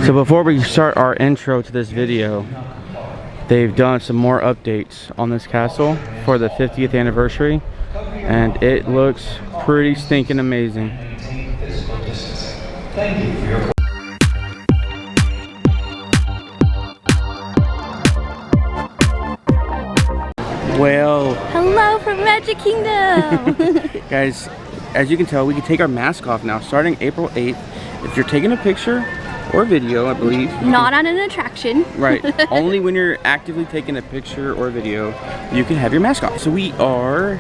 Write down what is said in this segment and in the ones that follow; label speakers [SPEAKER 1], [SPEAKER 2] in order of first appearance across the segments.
[SPEAKER 1] So before we start our intro to this video, they've done some more updates on this castle for the 50th anniversary, and it looks pretty stinking amazing.
[SPEAKER 2] Thank you for your
[SPEAKER 1] Well,
[SPEAKER 3] hello from Magic Kingdom!
[SPEAKER 1] guys, as you can tell, we can take our mask off now starting April 8th. If you're taking a picture or video, I believe.
[SPEAKER 3] Not on an attraction.
[SPEAKER 1] Right. Only when you're actively taking a picture or video, you can have your mask off. So we are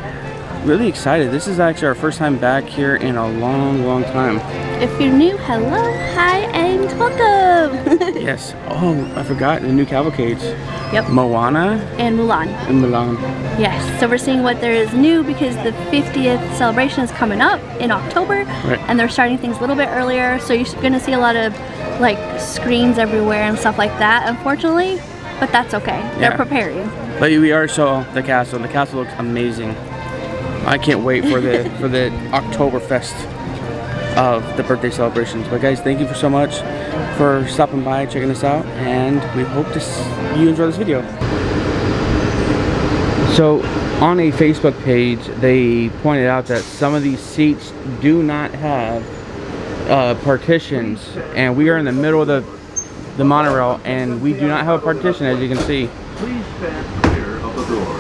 [SPEAKER 1] really excited. This is actually our first time back here in a long time.
[SPEAKER 3] If you're new, hello, hi, and welcome!
[SPEAKER 1] Yes. Oh, I forgot the new cavalcades.
[SPEAKER 3] Yep.
[SPEAKER 1] Moana
[SPEAKER 3] And Mulan.
[SPEAKER 1] and Mulan.
[SPEAKER 3] Yes, so we're seeing what there is new because the 50th celebration is coming up in October.
[SPEAKER 1] Right.
[SPEAKER 3] And they're starting things a little bit earlier, so you're going to see a lot of like screens everywhere and stuff like that, unfortunately. But that's okay. They're
[SPEAKER 1] Yeah.
[SPEAKER 3] preparing.
[SPEAKER 1] But we already saw the castle, and the castle looks amazing. I can't wait for the Oktoberfest of the birthday celebrations. But guys, thank you so much for stopping by, checking us out, and we hope you enjoy this video. So on a Facebook page, they pointed out that some of these seats do not have partitions, and we are in the middle of the monorail, and we do not have a partition, as you can see.
[SPEAKER 4] Please stand clear of the door.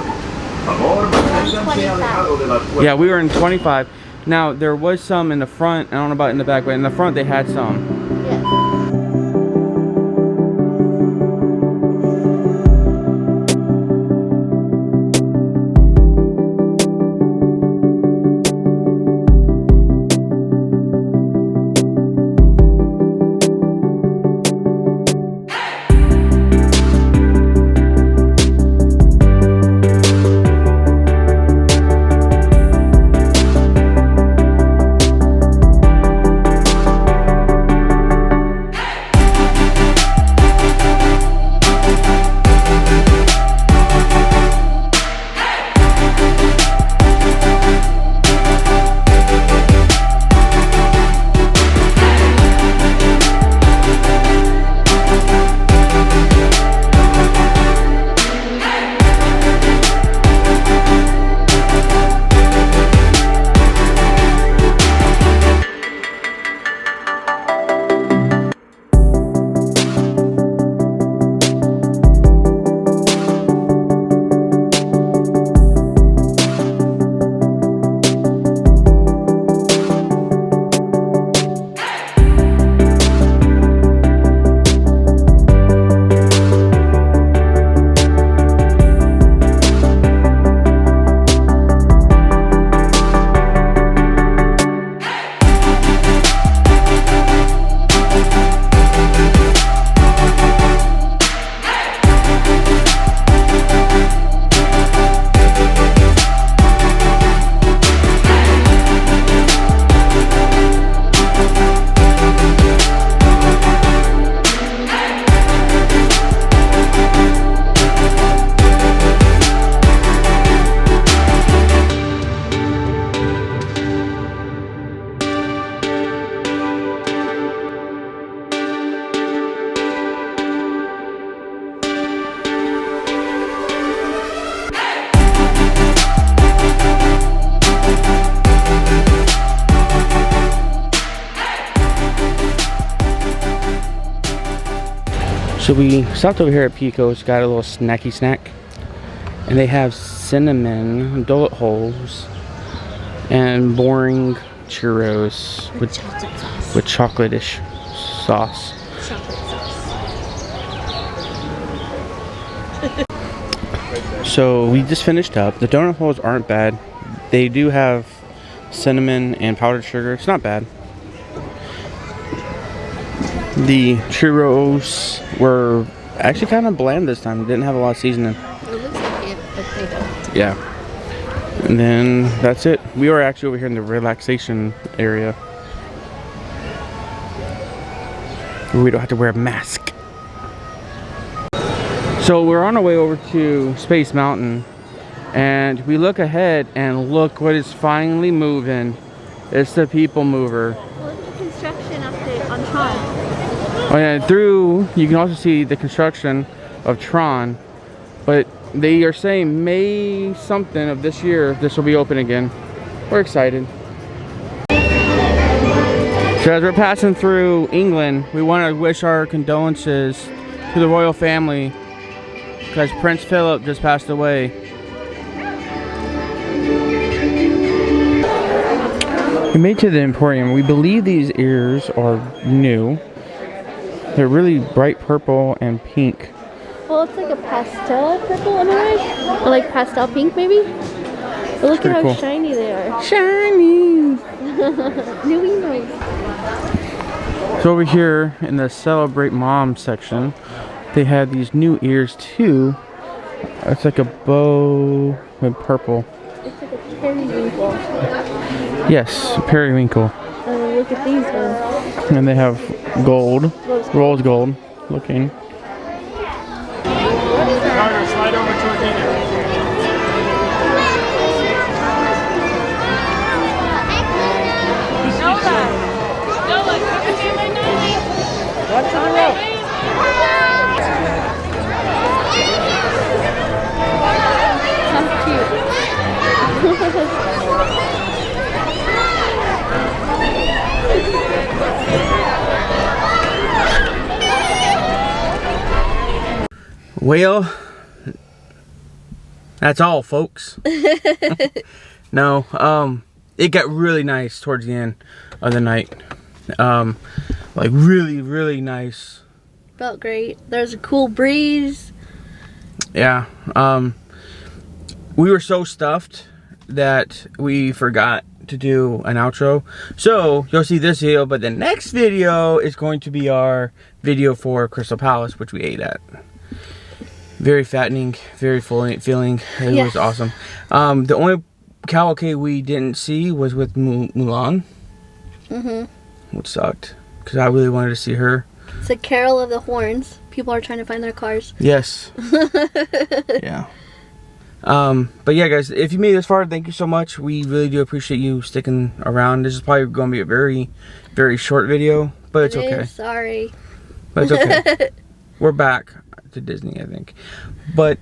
[SPEAKER 1] Yeah, we were in 25. Now, there was some in the front. I don't know about in the back, but in the front they had some. So we stopped over here at Pico's, got a little snacky snack, and they have cinnamon donut holes and boring churros with chocolate-ish sauce. So we just finished up. The donut holes aren't bad. They do have cinnamon and powdered sugar. It's not bad. The churros were actually kind of bland this time. Didn't have a lot of seasoning.
[SPEAKER 3] It looks like it, but they don't.
[SPEAKER 1] Yeah. And then that's it. We were actually over here in the relaxation area, where we don't have to wear a mask. So we're on our way over to Space Mountain, and we look ahead and look what is finally moving. It's the People Mover.
[SPEAKER 3] Look at the construction update on Tron.
[SPEAKER 1] Oh yeah, through you can also see the construction of Tron, but they are saying May something of this year this will be open again. We're excited. So as we're passing through England, we want to wish our condolences to the royal family because Prince Philip just passed away. We made it to the Emporium. We believe these ears are new. They're really bright purple and pink.
[SPEAKER 3] Well, it's like a pastel purple in a way. Or like pastel pink, maybe? But look at how
[SPEAKER 1] cool.
[SPEAKER 3] shiny they are.
[SPEAKER 1] Shiny!
[SPEAKER 3] Really nice.
[SPEAKER 1] So over here in the Celebrate Mom section, they had these new ears too. It's like a bow with purple.
[SPEAKER 3] It's like a periwinkle.
[SPEAKER 1] Yes, periwinkle.
[SPEAKER 3] Look at these ones.
[SPEAKER 1] And they have gold, rose gold looking.
[SPEAKER 2] Slide over to
[SPEAKER 3] How cute.
[SPEAKER 1] Well, that's all, folks. No, it got really nice towards the end of the night. Like really, really nice.
[SPEAKER 3] Felt great. There's a cool breeze.
[SPEAKER 1] Yeah. We were so stuffed that we forgot to do an outro. So you'll see this video, but the next video is going to be our video for Crystal Palace, which we ate at. Very fattening, very full feeling. It
[SPEAKER 3] Yes.
[SPEAKER 1] was awesome. The only cavalcade we didn't see was with Mulan, which sucked because I really wanted to see her.
[SPEAKER 3] It's the Carol of the Horns. People are trying to find their cars.
[SPEAKER 1] Yes. Yeah. But yeah, guys, if you made it this far, thank you so much. We really do appreciate you sticking around. This is probably going to be a very, very short video, but it's
[SPEAKER 3] It
[SPEAKER 1] okay.
[SPEAKER 3] is, sorry.
[SPEAKER 1] But it's okay. We're back to Disney, I think. But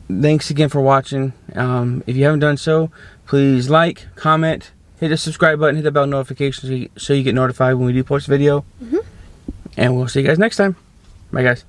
[SPEAKER 1] thanks again for watching. If you haven't done so, please like, comment, hit the subscribe button, hit the bell notification so you get notified when we do post a video. And we'll see you guys next time. Bye, guys.